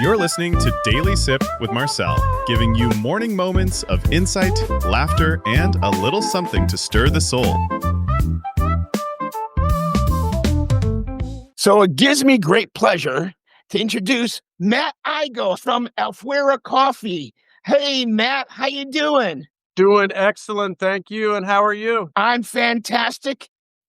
You're listening to Daily Sip with Marcel, giving you morning moments of insight, laughter, and a little something to stir the soul. So it gives me great pleasure to introduce Matt Igo from Afuera Coffee. Hey, Matt, how you doing? Doing excellent, thank you. And how are you? I'm fantastic.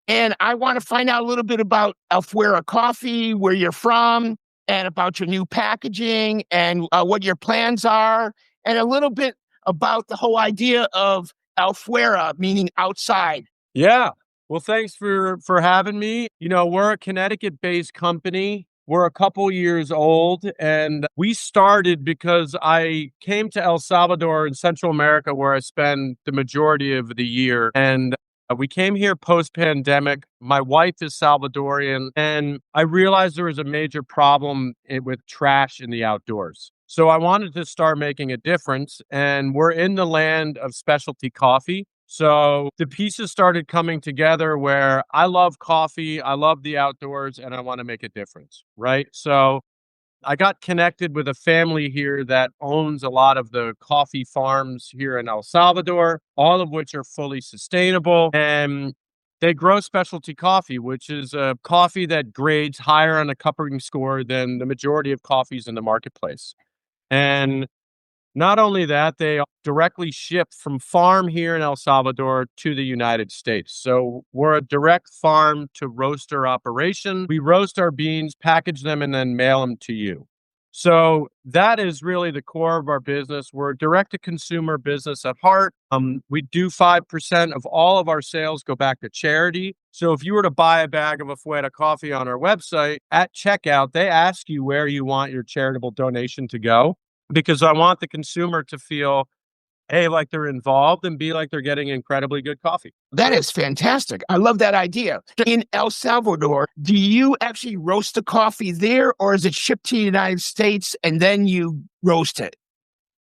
And I want to find out a little bit about Afuera Coffee, where you're from, and about your new packaging and what your plans are, and a little bit about the whole idea of Afuera, meaning outside. Yeah. Well, thanks for having me. You know, we're a Connecticut-based company. We're a couple years old, and we started because I came to El Salvador in Central America, where I spend the majority of the year. And we came here post-pandemic. My wife is Salvadorian, and I realized there was a major problem with trash in the outdoors. So I wanted to start making a difference, and we're in the land of specialty coffee. So the pieces started coming together where I love coffee, I love the outdoors, and I want to make a difference, right? So I got connected with a family here that owns a lot of the coffee farms here in El Salvador, all of which are fully sustainable. And they grow specialty coffee, which is a coffee that grades higher on a cupping score than the majority of coffees in the marketplace. And not only that, they directly ship from farm here in El Salvador to the United States. So we're a direct farm to roaster operation. We roast our beans, package them, and then mail them to you. So that is really the core of our business. We're a direct-to-consumer business at heart. We do 5% of all of our sales go back to charity. So if you were to buy a bag of Afuera coffee on our website, at checkout, they ask you where you want your charitable donation to go, because I want the consumer to feel, A, like they're involved, and B, like they're getting incredibly good coffee. That is fantastic. I love that idea. In El Salvador, do you actually roast the coffee there, or is it shipped to the United States and then you roast it?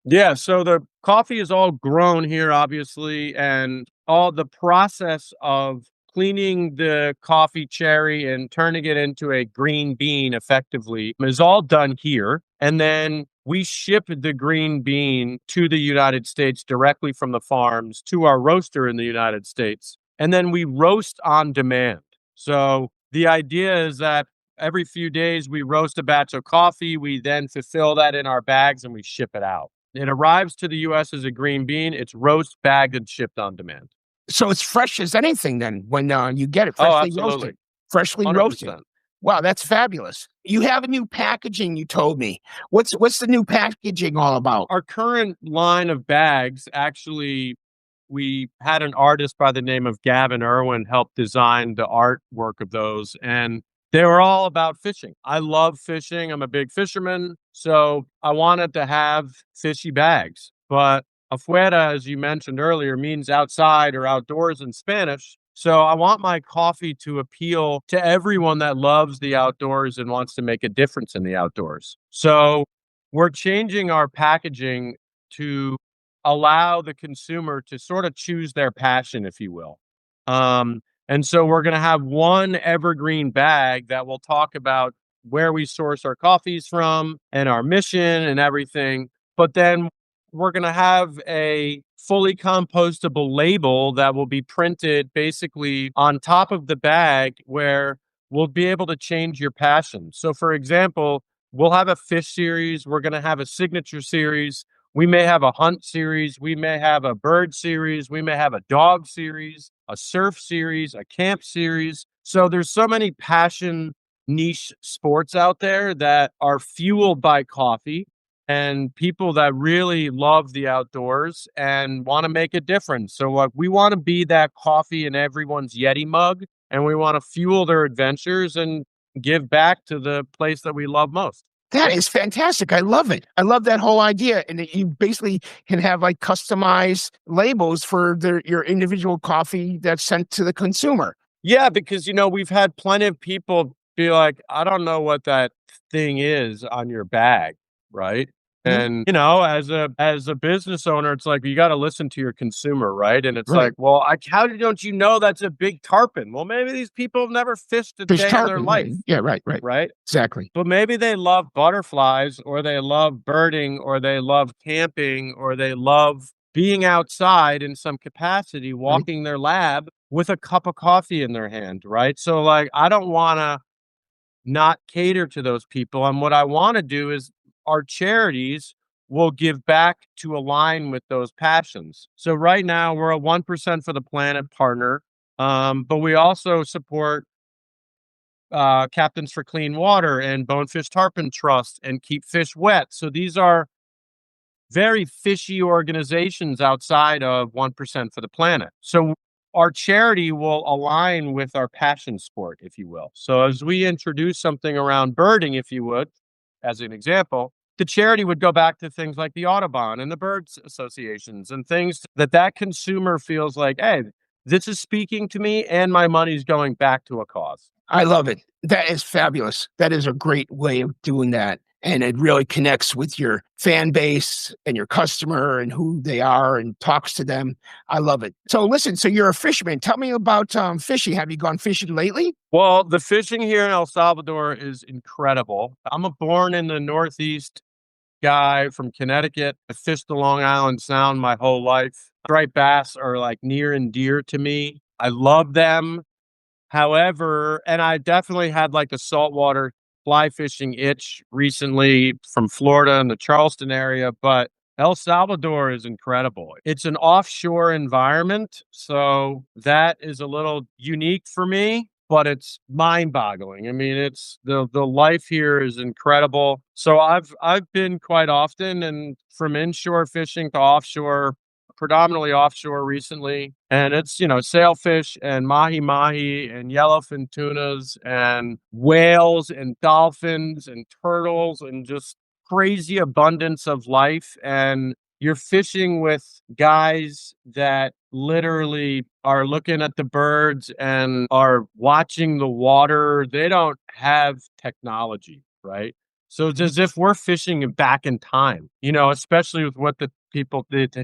Yeah, so the coffee is all grown here, obviously, and all the process of cleaning the coffee cherry and turning it into a green bean effectively is all done here. And then we ship the green bean to the United States directly from the farms to our roaster in the United States. And then we roast on demand. So the idea is that every few days we roast a batch of coffee. We then fulfill that in our bags and we ship it out. It arrives to the U.S. as a green bean. It's roast, bagged, and shipped on demand. So it's fresh as anything then when you get it Oh, freshly absolutely. roasted. Freshly 100%. roasted. Wow, that's fabulous. You have a new packaging, you told me. What's the new packaging all about? Our current line of bags, actually, we had an artist by the name of Gavin Irwin help design the artwork of those, and they were all about fishing. I love fishing. I'm a big fisherman, so I wanted to have fishy bags. But afuera, as you mentioned earlier, means outside or outdoors in Spanish. So I want my coffee to appeal to everyone that loves the outdoors and wants to make a difference in the outdoors. So we're changing our packaging to allow the consumer to sort of choose their passion, if you will. And so we're going to have one evergreen bag that will talk about where we source our coffees from and our mission and everything. But then we're going to have a fully compostable label that will be printed basically on top of the bag, where we'll be able to change your passion. So for example, we'll have a fish series. We're going to have a signature series. We may have a hunt series. We may have a bird series. We may have a dog series, a surf series, a camp series. So there's so many passion niche sports out there that are fueled by coffee, and people that really love the outdoors and want to make a difference. So we want to be that coffee in everyone's Yeti mug, and we want to fuel their adventures and give back to the place that we love most. That is fantastic. I love it. I love that whole idea. And that you basically can have like customized labels for your individual coffee that's sent to the consumer. Yeah, because, we've had plenty of people be like, I don't know what that thing is on your bag, right? Mhm. And, as a business owner, it's like you gotta listen to your consumer, right? And it's Right. like, "Well, how don't you know that's a big tarpon?" Well, maybe these people have never fished a Fish day in their tarpon, right. life, Yeah, right. right? Exactly. But maybe they love butterflies, or they love birding, or they love camping, or they love being outside in some capacity, Right. walking their lab with a cup of coffee in their hand, right? So, like, I don't wanna not cater to those people. And what I want to do is our charities will give back to align with those passions. So right now we're a 1% for the Planet partner, but we also support Captains for Clean Water and Bonefish Tarpon Trust and Keep Fish Wet. So these are very fishy organizations outside of 1% for the Planet. So our charity will align with our passion sport, if you will. So as we introduce something around birding, if you would, as an example, the charity would go back to things like the Audubon and the birds associations and things that consumer feels like, hey, this is speaking to me and my money's going back to a cause. I love it. That is fabulous. That is a great way of doing that, and it really connects with your fan base and your customer and who they are and talks to them. I love it. So listen, so you're a fisherman. Tell me about, fishing. Have you gone fishing lately? Well, the fishing here in El Salvador is incredible. I'm a born in the Northeast guy from Connecticut. I fished the Long Island Sound my whole life. Striped bass are like near and dear to me. I love them. However, and I definitely had like a saltwater fly fishing itch recently from Florida and the Charleston area, but El Salvador is incredible. It's an offshore environment, so that is a little unique for me, but it's mind-boggling. I mean, it's the life here is incredible. So I've been quite often, and from inshore fishing to offshore, predominantly offshore recently. And it's, sailfish and mahi and yellowfin tunas and whales and dolphins and turtles and just crazy abundance of life. And you're fishing with guys that literally are looking at the birds and are watching the water. They don't have technology, right? So it's as if we're fishing back in time, especially with what the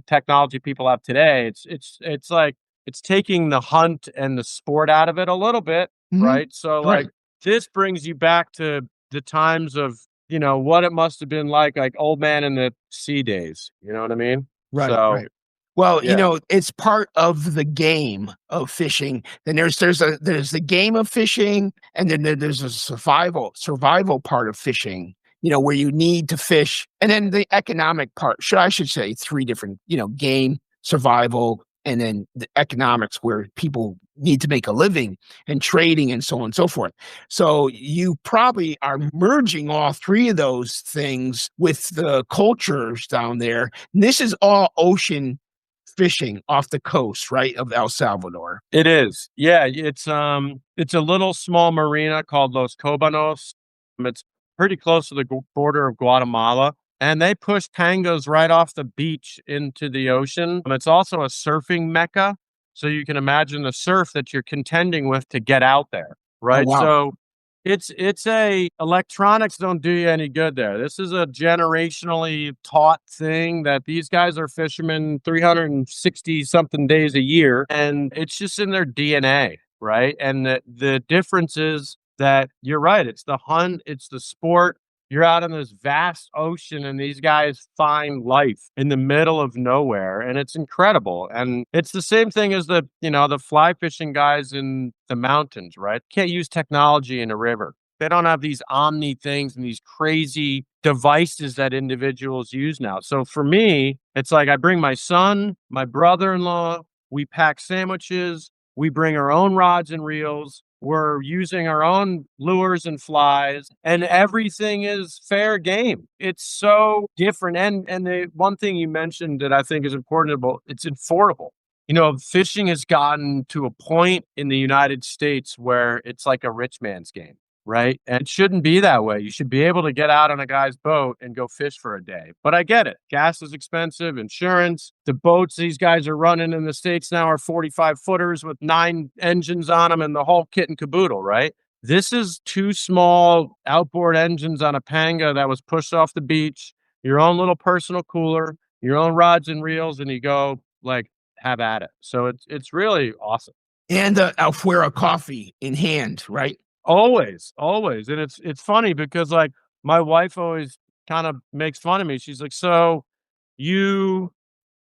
technology people have today. It's like it's taking the hunt and the sport out of it a little bit, Mhm. right? So Right. like this brings you back to the times of, what it must have been like old man in the sea days. You know what I mean? So Right. Well, yeah. it's part of the game of fishing. Then there's the game of fishing, and then there's a survival part of fishing, where you need to fish, and then the economic part. I should say 3 different, game, survival, and then the economics where people need to make a living and trading and so on and so forth. So you probably are merging all 3 of those things with the cultures down there. And this is all ocean fishing off the coast, right, of El Salvador. It is. Yeah, it's a little small marina called Los Cobanos. It's pretty close to the border of Guatemala, and they push tangos right off the beach into the ocean. It's also a surfing mecca, so you can imagine the surf that you're contending with to get out there, Oh, right? wow. So it's a electronics don't do you any good there. This is a generationally taught thing that these guys are fishermen 360 something days a year, and it's just in their DNA, right? And the difference is that you're right, it's the hunt, it's the sport. You're out in this vast ocean and these guys find life in the middle of nowhere, and it's incredible. And it's the same thing as the fly fishing guys in the mountains, right? Can't use technology in a river. They don't have these omni things and these crazy devices that individuals use now. So for me, it's like I bring my son, my brother-in-law, we pack sandwiches, we bring our own rods and reels. We're using our own lures and flies, and everything is fair game. It's so different. And the one thing you mentioned that I think is important about it's affordable. Fishing has gotten to a point in the United States where it's like a rich man's game, right? And it shouldn't be that way. You should be able to get out on a guy's boat and go fish for a day. But I get it. Gas is expensive, insurance. The boats these guys are running in the States now are 45 footers with 9 engines on them and the whole kit and caboodle, right? This is 2 small outboard engines on a panga that was pushed off the beach your own little personal cooler, your own rods and reels, and you go like have at it. So it's really awesome. And the Afuera coffee in hand, right? Always, always. And it's funny because like my wife always kind of makes fun of me. She's like, "So you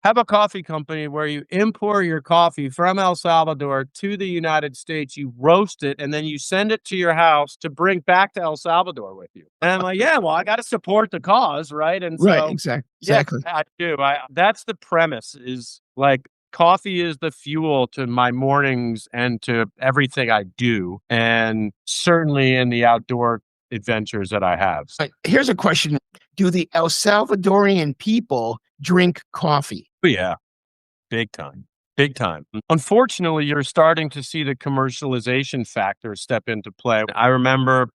have a coffee company where you import your coffee from El Salvador to the United States, you roast it, and then you send it to your house to bring back to El Salvador with you." And I'm like, "Yeah, well, I gotta support the cause, right?" And Right, so, yes, exactly. I do. That's the premise is, like, coffee is the fuel to my mornings and to everything I do, and certainly in the outdoor adventures that I have. Here's a question. Do the El Salvadorian people drink coffee? But yeah. Big time. Big time. Unfortunately, you're starting to see the commercialization factor step into play. I remember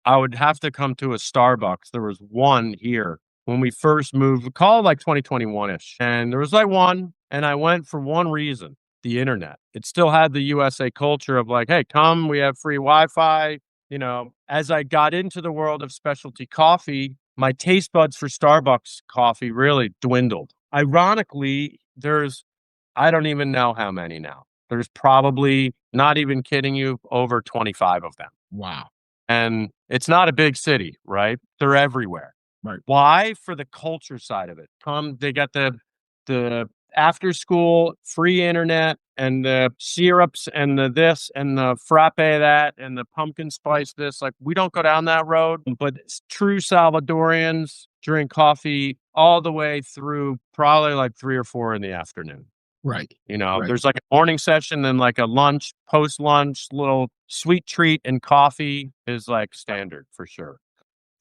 I would have to come to a Starbucks. There was one here when we first moved, call it like 2021-ish. And there was like one, and I went for one reason, the internet. It still had the USA culture of like, hey, come, we have free Wi-Fi. You know, as I got into the world of specialty coffee, my taste buds for Starbucks coffee really dwindled. Ironically, I don't even know how many now. There's probably, not even kidding you, over 25 of them. Wow. And it's not a big city, right? They're everywhere. Right. Why? For the culture side of it. They got the after school free internet and the syrups and the this and the frappe that and the pumpkin spice this. Like we don't go down that road, but true Salvadorians drink coffee all the way through probably like 3 or 4 in the afternoon. Right. You know, Right. there's like a morning session, then like a lunch, post-lunch, little sweet treat and coffee is like standard for sure.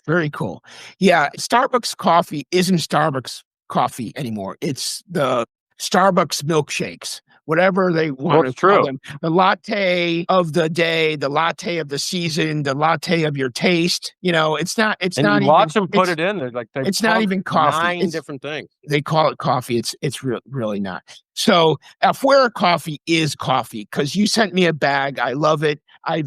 Very cool. Yeah, Starbucks coffee isn't Starbucks coffee anymore. It's the Starbucks milkshakes, whatever they want to it's call true. them. The latte of the day, the latte of the season, the latte of your taste. You know, it's not And not you even watch them put it's it in there, like they it's not pump even coffee. 9 different things. They call it coffee. It's really not. So Afuera coffee is coffee because you sent me a bag. I love it. I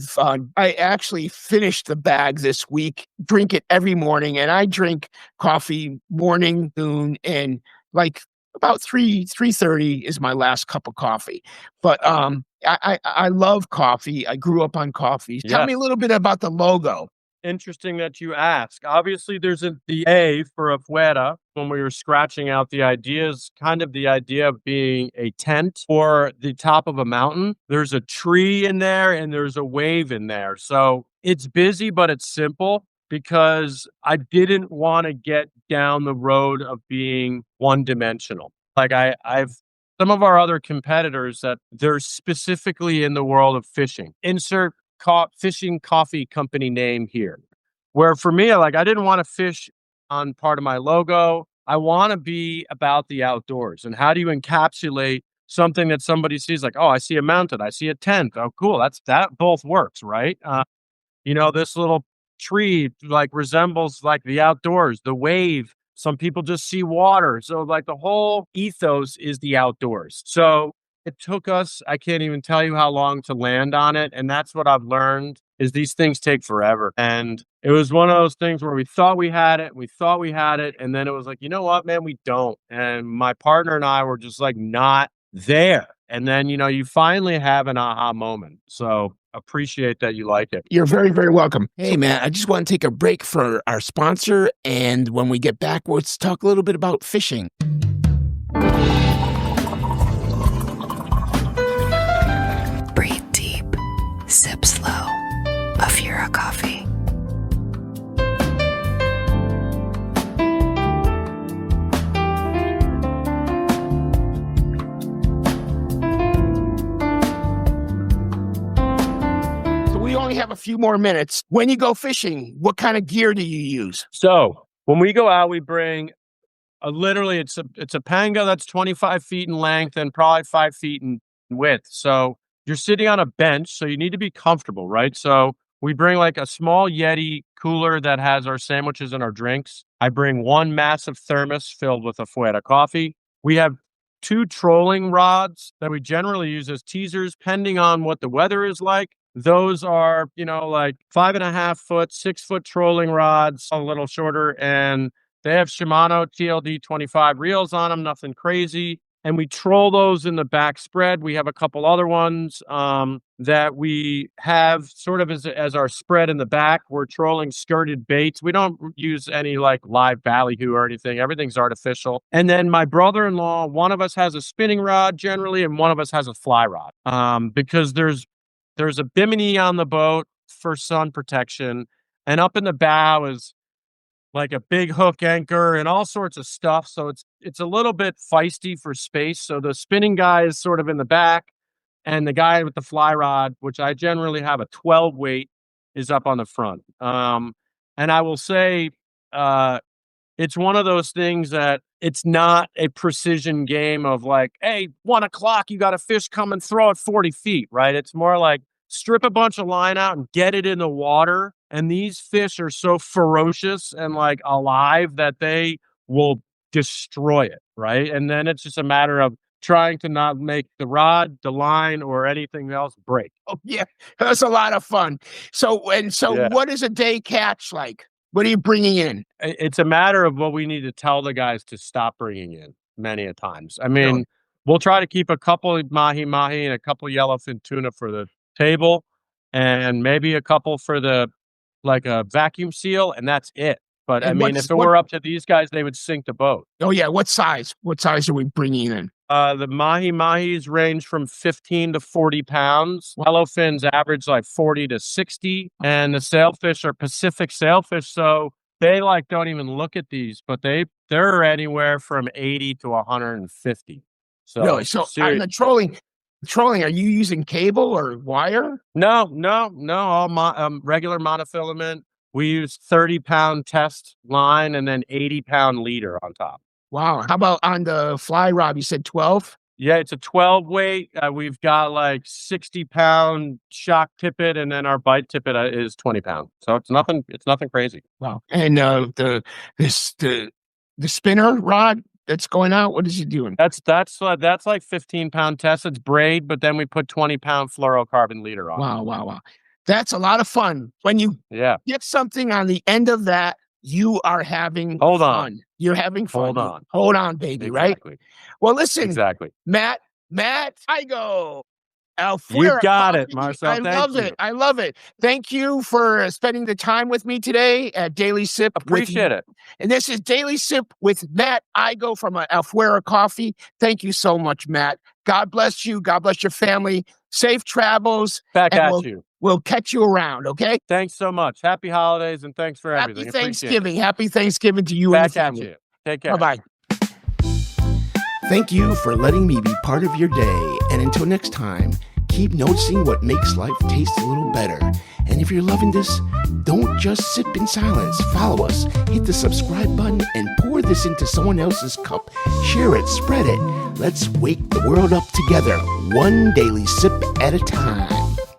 actually finished the bag this week. Drink it every morning, and I drink coffee morning, noon, and like about 3:30 is my last cup of coffee. But I love coffee. I grew up on coffee. Tell me a Yes. little bit about the logo. Interesting that you ask. Obviously, there's the A for Afuera. When we were scratching out the ideas, kind of the idea of being a tent or the top of a mountain. There's a tree in there and there's a wave in there. So it's busy, but it's simple because I didn't want to get down the road of being one dimensional. Like I've some of our other competitors that they're specifically in the world of fishing. Insert fishing coffee company name here. Where for me, like I didn't want to fish on part of my logo. I want to be about the outdoors. And how do you encapsulate something that somebody sees like, oh, I see a mountain, I see a tent. Oh, cool. That both works, right? You know, this little tree like resembles like the outdoors, the wave. Some people just see water. So like the whole ethos is the outdoors. So it took us, I can't even tell you how long to land on it. And that's what I've learned is these things take forever. And it was one of those things where we thought we had it, and then it was like, you know what, man, we don't. And my partner and I were just like not there. And then, you know, you finally have an aha moment. So appreciate that you like it. You're very, very welcome. Hey, man, I just want to take a break for our sponsor. And when we get back, let's talk a little bit about fishing. Breathe deep. Sip slow. Afuera coffee. We only have a few more minutes. When you go fishing, what kind of gear do you use? So when we go out, we bring literally it's a panga that's 25 feet in length and probably 5 feet in width. So you're sitting on a bench, so you need to be comfortable, right? So we bring like a small Yeti cooler that has our sandwiches and our drinks. I bring one massive thermos filled with Afuera coffee. We have 2 trolling rods that we generally use as teasers, depending on what the weather is like. Those are, you know, like 5.5 foot, 6 foot trolling rods, a little shorter, and They have Shimano TLD 25 reels on them, nothing crazy. And we troll those in the back spread. We have a couple other ones that we have sort of as our spread in the back. We're trolling skirted baits. We don't use any like live ballyhoo or anything. Everything's artificial. And then my brother-in-law, one of us has a spinning rod generally, and one of us has a fly rod because there's a bimini on the boat for sun protection, and up in the bow is like a big hook anchor and all sorts of stuff. So it's a little bit feisty for space. So the spinning guy is sort of in the back, and the guy with the fly rod, which I generally have a 12 weight, is up on the front. And I will say it's one of those things that it's not a precision game of like, hey, 1 o'clock, you got a fish, come and throw it 40 feet, right? It's more like strip a bunch of line out and get it in the water. And these fish are so ferocious and like alive that they will destroy it, right? And then it's just a matter of trying to not make the rod, the line, or anything else break. Oh, yeah. That's a lot of fun. So Yeah. what is a day catch like? What are you bringing in? It's a matter of what we need to tell the guys to stop bringing in many a times. I mean, Really? we'll try to keep a couple of mahi-mahi and a couple of yellowfin tuna for the table, and maybe a couple for like a vacuum seal, and that's it. But I And mean, if it were up to these guys, they would sink the boat. Oh, yeah. What size? What size are we bringing in? The mahi-mahis range from 15 to 40 pounds. Yellowfins average like 40 to 60. And the sailfish are Pacific sailfish, so they like don't even look at these, but they're anywhere from 80 to 150. So Really? So on the trolling, are you using cable or wire? No, all regular monofilament. We use 30-pound test line and then 80-pound leader on top. Wow. How about on the fly rod? You said 12? Yeah, it's a 12 weight. We've got like 60-pound shock tippet, and then our bite tippet is 20 pounds. So it's nothing crazy. Wow. And the spinner rod that's going out, what is he doing? That's like 15-pound test. It's braid, but then we put 20-pound fluorocarbon leader on. Wow. That's a lot of fun. When you get something on the end of that, you are having fun. You're having fun. Hold on, baby, exactly. Right? Well, listen, exactly. Matt, I go. You got it, Marcel. I love it. Thank you for spending the time with me today at Daily Sip. Appreciate it. And this is Daily Sip with Matt Igo from Afuera Coffee. Thank you so much, Matt. God bless you. God bless your family. Safe travels. Back at you. We'll catch you around, okay? Thanks so much. Happy holidays, and thanks for everything. Happy Thanksgiving. Happy Thanksgiving to you Back and the family. at you. Take care. Bye-bye. Thank you for letting me be part of your day. And until next time, keep noticing what makes life taste a little better. And if you're loving this, don't just sip in silence. Follow us, hit the subscribe button, and pour this into someone else's cup. Share it, spread it. Let's wake the world up together, one daily sip at a time.